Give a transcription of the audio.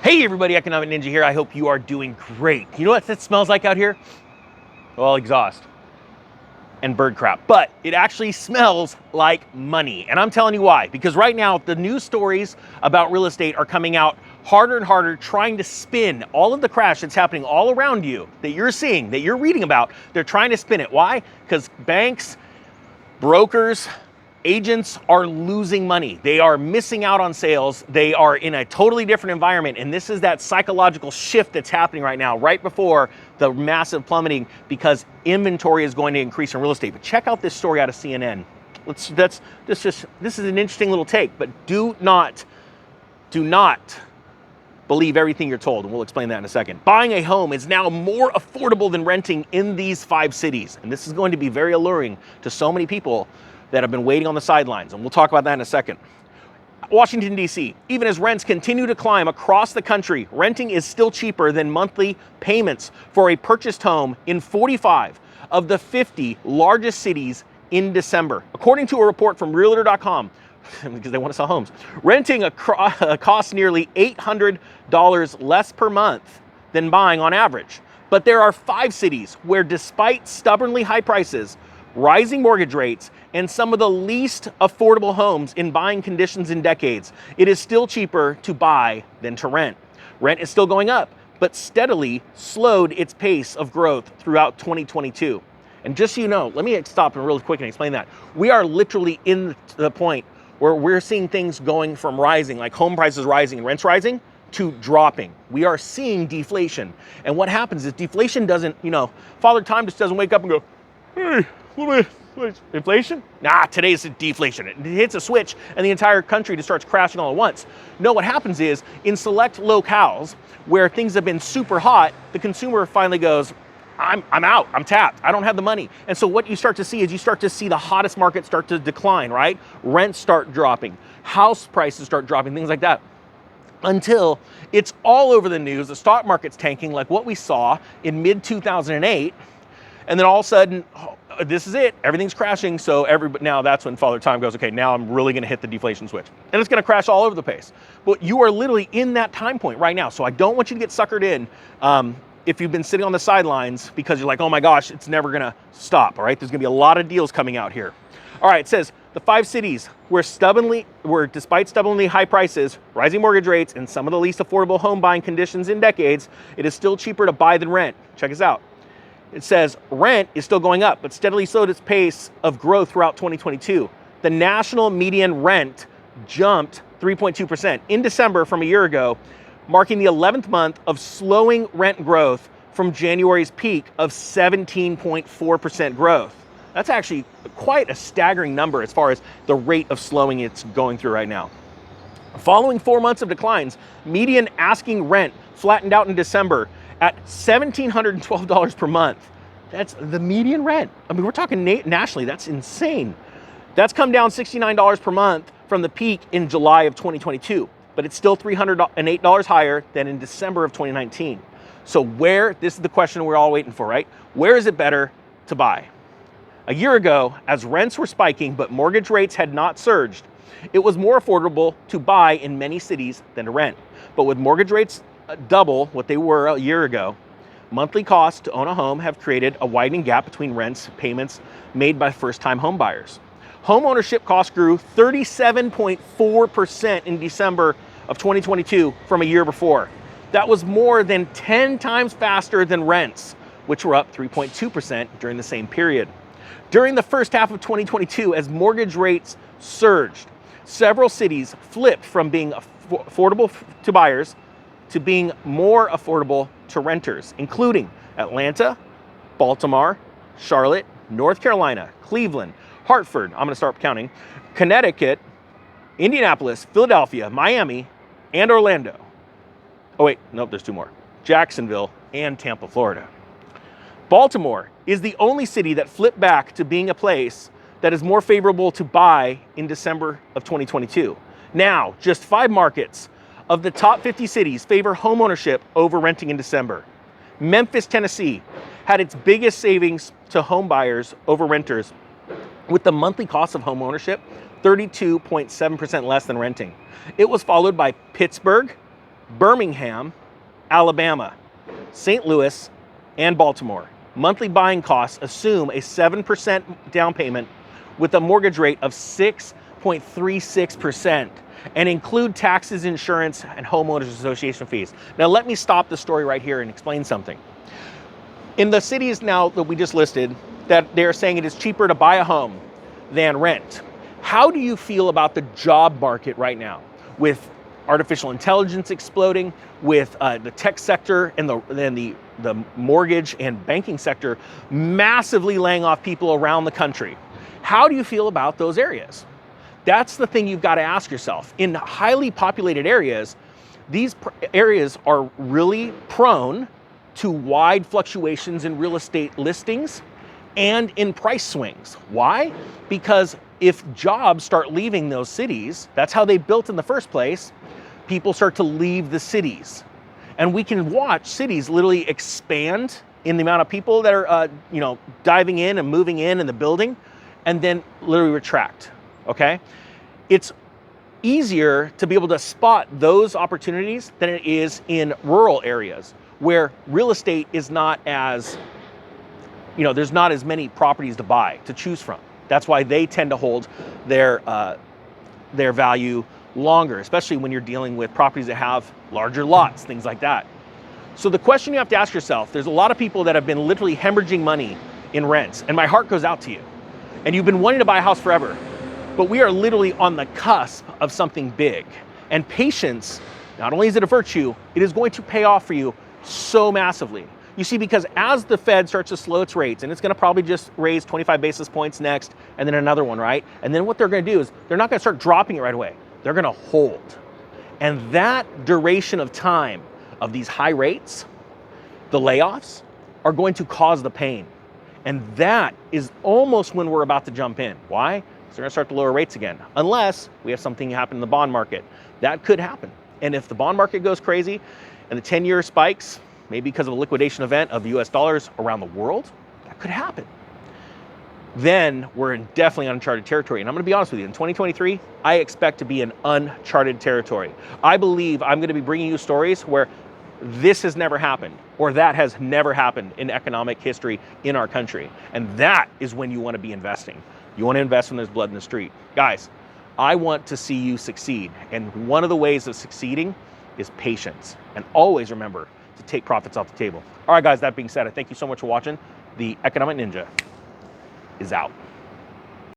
Hey everybody, Economic Ninja here. I hope you are doing great. You know what that smells like out here? Well, exhaust and bird crap, but it actually smells like money. And I'm telling you why, because right now the news stories about real estate are coming out harder and harder, trying to spin all of the crash that's happening all around you that you're seeing, that you're reading about. They're trying to spin it. Why? Because banks, brokers, agents are losing money. They are missing out on sales. They are in a totally different environment. And this is that psychological shift that's happening right now, right before the massive plummeting, because inventory is going to increase in real estate. But check out this story out of CNN. This is an interesting little take, but do not believe everything you're told, and we'll explain that in a second. Buying a home is now more affordable than renting in these 5 cities. And this is going to be very alluring to so many people that have been waiting on the sidelines, and we'll talk about that in a second. Washington, D.C., even as rents continue to climb across the country, renting is still cheaper than monthly payments for a purchased home in 45 of the 50 largest cities in December. According to a report from Realtor.com, because they want to sell homes, renting costs nearly $800 less per month than buying on average. But there are 5 cities where, despite stubbornly high prices, rising mortgage rates, and some of the least affordable homes in buying conditions in decades, it is still cheaper to buy than to rent. Rent is still going up, but steadily slowed its pace of growth throughout 2022. And just so you know, let me stop and really quick and explain that. We are literally in the point where we're seeing things going from rising, like home prices rising and rents rising, to dropping. We are seeing deflation. And what happens is deflation doesn't, Father Time just doesn't wake up and go, hey, inflation? Nah, today's deflation. It hits a switch and the entire country just starts crashing all at once. No, what happens is in select locales where things have been super hot, the consumer finally goes, I'm out, I'm tapped, I don't have the money. And so what you start to see is the hottest market start to decline, right? Rents start dropping, house prices start dropping, things like that. Until it's all over the news, the stock market's tanking like what we saw in mid-2008. And then all of a sudden, this is it, everything's crashing. So now that's when Father Time goes, okay, now I'm really gonna hit the deflation switch. And it's gonna crash all over the place. But you are literally in that time point right now. So I don't want you to get suckered in if you've been sitting on the sidelines because you're like, oh my gosh, it's never gonna stop, all right? There's gonna be a lot of deals coming out here. All right, it says the 5 cities where despite stubbornly high prices, rising mortgage rates, and some of the least affordable home buying conditions in decades, it is still cheaper to buy than rent. Check this out. It says rent is still going up, but steadily slowed its pace of growth throughout 2022. The national median rent jumped 3.2% in December from a year ago, marking the 11th month of slowing rent growth from January's peak of 17.4% growth. That's actually quite a staggering number as far as the rate of slowing it's going through right now. Following 4 months of declines, median asking rent flattened out in December at $1,712 per month. That's the median rent. I mean, we're talking nationally, that's insane. That's come down $69 per month from the peak in July of 2022, but it's still $308 higher than in December of 2019. So this is the question we're all waiting for, right? Where is it better to buy? A year ago, as rents were spiking but mortgage rates had not surged, it was more affordable to buy in many cities than to rent. But with mortgage rates double what they were a year ago, monthly costs to own a home have created a widening gap between rents payments made by first-time home buyers. Home ownership costs grew 37.4% in December of 2022 from a year before. That was more than 10 times faster than rents, which were up 3.2% during the same period. During the first half of 2022, as mortgage rates surged, several cities flipped from being affordable to buyers to being more affordable to renters, including Atlanta, Baltimore, Charlotte, North Carolina, Cleveland, Hartford, I'm gonna start counting, Connecticut, Indianapolis, Philadelphia, Miami, and Orlando. Oh wait, nope, there's 2 more. Jacksonville and Tampa, Florida. Baltimore is the only city that flipped back to being a place that is more favorable to buy in December of 2022. Now, just 5 markets of the top 50 cities favor homeownership over renting in December. Memphis, Tennessee had its biggest savings to home buyers over renters, with the monthly cost of home ownership 32.7% less than renting. It was followed by Pittsburgh, Birmingham, Alabama, St. Louis, and Baltimore. Monthly buying costs assume a 7% down payment with a mortgage rate of 6.36% and include taxes, insurance, and homeowners association fees. Now let me stop the story right here and explain something. In the cities now that we just listed, that they're saying it is cheaper to buy a home than rent. How do you feel about the job market right now with artificial intelligence exploding, with the tech sector and the mortgage and banking sector massively laying off people around the country? How do you feel about those areas? That's the thing you've got to ask yourself. In highly populated areas, these areas are really prone to wide fluctuations in real estate listings and in price swings. Why? Because if jobs start leaving those cities, that's how they built in the first place, people start to leave the cities. And we can watch cities literally expand in the amount of people that are diving in and moving in the building, and then literally retract, okay? It's easier to be able to spot those opportunities than it is in rural areas where real estate is not as, there's not as many properties to buy, to choose from. That's why they tend to hold their value longer, especially when you're dealing with properties that have larger lots, things like that. So the question you have to ask yourself, there's a lot of people that have been literally hemorrhaging money in rents, and my heart goes out to you. And you've been wanting to buy a house forever, but we are literally on the cusp of something big. And patience, not only is it a virtue, it is going to pay off for you so massively. You see, because as the Fed starts to slow its rates, and it's going to probably just raise 25 basis points next, and then another one, right? And then what they're going to do is they're not going to start dropping it right away. They're going to hold. And that duration of time of these high rates, the layoffs, are going to cause the pain. And that is almost when we're about to jump in. Why? Because they're going to start to lower rates again, unless we have something happen in the bond market. That could happen. And if the bond market goes crazy and the 10-year spikes, maybe because of a liquidation event of US dollars around the world, that could happen. Then we're in definitely uncharted territory. And I'm going to be honest with you, in 2023, I expect to be in uncharted territory. I believe I'm going to be bringing you stories where this has never happened, or that has never happened in economic history in our country. And that is when you want to be investing. You want to invest when there's blood in the street. Guys, I want to see you succeed. And one of the ways of succeeding is patience. And always remember to take profits off the table. All right, guys, that being said, I thank you so much for watching. The Economic Ninja is out.